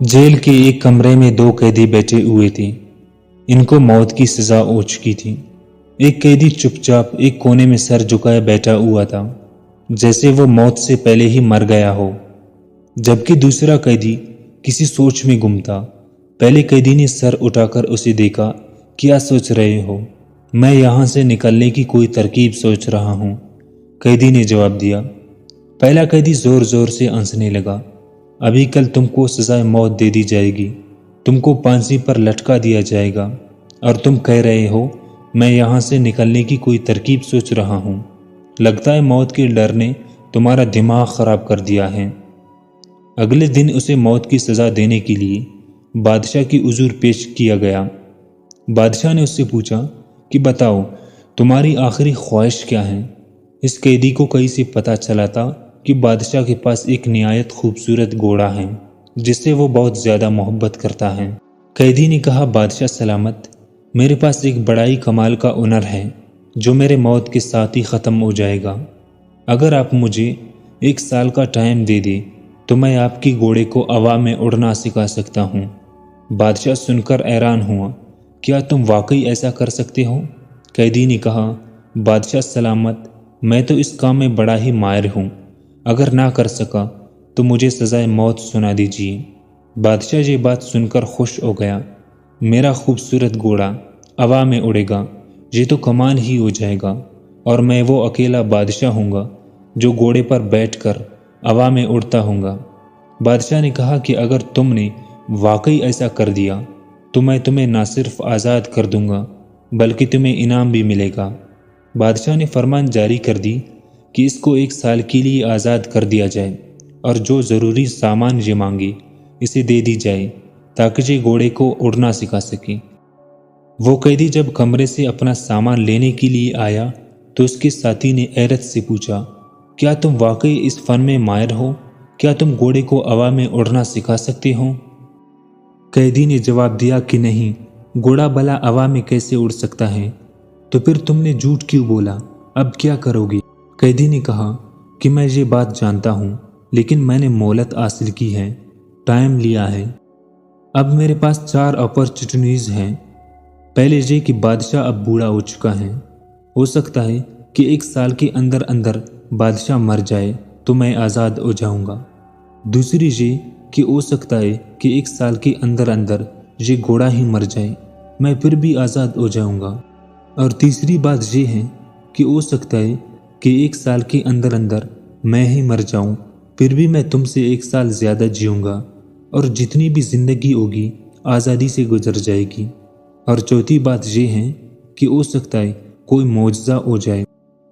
Jail के एक कमरे में दो कैदी बैठे हुए थे। इनको मौत की सजा हो चुकी थी। एक कैदी चुपचाप एक कोने में सर झुकाए बैठा हुआ था, जैसे वो मौत से पहले ही मर गया हो, जबकि दूसरा कैदी किसी सोच में गुम था। पहले कैदी ने सर उठाकर उसे देखा। क्या सोच रहे हो? मैं यहाँ से निकलने की कोई तरकीब सोच रहा हूँ, कैदी ने जवाब दिया। पहला कैदी जोर जोर से हंसने लगा। अभी कल तुमको सजाए मौत दे दी जाएगी, तुमको फांसी पर लटका दिया जाएगा, और तुम कह रहे हो मैं यहाँ से निकलने की कोई तरकीब सोच रहा हूँ। लगता है मौत के डर ने तुम्हारा दिमाग खराब कर दिया है। अगले दिन उसे मौत की सज़ा देने के लिए बादशाह की हुजूर पेश किया गया। बादशाह ने उससे पूछा कि बताओ तुम्हारी आखिरी ख्वाहिश क्या है। इस कैदी को कहीं से पता चला था कि बादशाह के पास एक निहायत खूबसूरत घोड़ा है जिससे वो बहुत ज़्यादा मोहब्बत करता है। कैदी ने कहा, बादशाह सलामत, मेरे पास एक बड़ा ही कमाल का हुनर है जो मेरे मौत के साथ ही ख़त्म हो जाएगा। अगर आप मुझे 1 साल का टाइम दे दे तो मैं आपकी घोड़े को हवा में उड़ना सिखा सकता हूँ। बादशाह सुनकर हैरान हुआ। क्या तुम वाकई ऐसा कर सकते हो? कैदी ने कहा, बादशाह सलामत, मैं तो इस काम में बड़ा ही माहिर हूँ। अगर ना कर सका तो मुझे सजाए मौत सुना दीजिए। बादशाह ये बात सुनकर खुश हो गया। मेरा खूबसूरत घोड़ा हवा में उड़ेगा, ये तो कमाल ही हो जाएगा, और मैं वो अकेला बादशाह हूँगा जो घोड़े पर बैठकर हवा में उड़ता हूँगा। बादशाह ने कहा कि अगर तुमने वाकई ऐसा कर दिया तो मैं तुम्हें ना सिर्फ आज़ाद कर दूँगा बल्कि तुम्हें इनाम भी मिलेगा। बादशाह ने फरमान जारी कर दी कि इसको 1 साल के लिए आज़ाद कर दिया जाए और जो ज़रूरी सामान ये मांगे इसे दे दी जाए ताकि ये घोड़े को उड़ना सिखा सके। वो कैदी जब कमरे से अपना सामान लेने के लिए आया तो उसके साथी ने हैरत से पूछा, क्या तुम वाकई इस फन में माहिर हो? क्या तुम घोड़े को हवा में उड़ना सिखा सकते हो? कैदी ने जवाब दिया कि नहीं, घोड़ा भला हवा में कैसे उड़ सकता है? तो फिर तुमने झूठ क्यों बोला? अब क्या करोगे? कैदी ने कहा कि मैं ये बात जानता हूँ, लेकिन मैंने मोहलत हासिल की है, टाइम लिया है। अब मेरे पास 4 अपॉर्चुनिटीज़ हैं। पहले ये कि बादशाह अब बूढ़ा हो चुका है, हो सकता है कि 1 साल के अंदर अंदर बादशाह मर जाए तो मैं आज़ाद हो जाऊंगा। दूसरी ये कि हो सकता है कि 1 साल के अंदर अंदर ये घोड़ा ही मर जाए, मैं फिर भी आज़ाद हो जाऊंगा। और तीसरी बात ये है कि हो सकता है कि 1 साल के अंदर अंदर मैं ही मर जाऊं, फिर भी मैं तुमसे 1 साल ज़्यादा जीऊँगा और जितनी भी ज़िंदगी होगी आज़ादी से गुजर जाएगी। और चौथी बात ये है कि हो सकता है कोई मौजज़ा हो जाए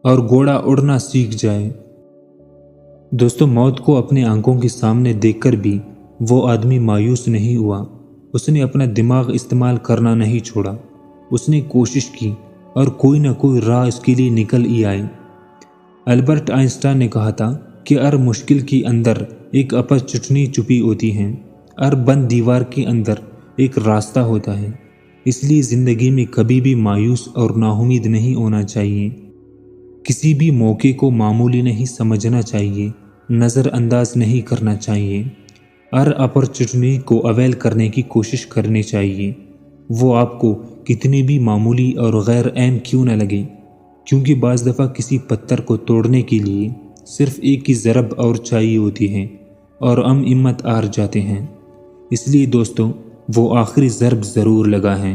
और घोड़ा उड़ना सीख जाए। दोस्तों, मौत को अपने आंखों के सामने देखकर भी वो आदमी मायूस नहीं हुआ। उसने अपना दिमाग इस्तेमाल करना नहीं छोड़ा। उसने कोशिश की और कोई ना कोई राह इसके लिए निकल ही आई। अल्बर्ट आइंस्टाइन ने कहा था कि हर मुश्किल के अंदर एक अपॉर्चुनिटी छुपी होती है, हर बंद दीवार के अंदर एक रास्ता होता है। इसलिए ज़िंदगी में कभी भी मायूस और नाउम्मीद नहीं होना चाहिए। किसी भी मौके को मामूली नहीं समझना चाहिए, नज़रअंदाज नहीं करना चाहिए। हर अपॉर्चुनिटी को अवेल करने की कोशिश करनी चाहिए, वो आपको कितनी भी मामूली और गैर अहम क्यों न लगे, क्योंकि बाज़ दफ़ा किसी पत्थर को तोड़ने के लिए सिर्फ एक ही ज़रब और चाहिए होती है और हम हिम्मत हार जाते हैं। इसलिए दोस्तों, वो आखिरी ज़रब ज़रूर लगा है।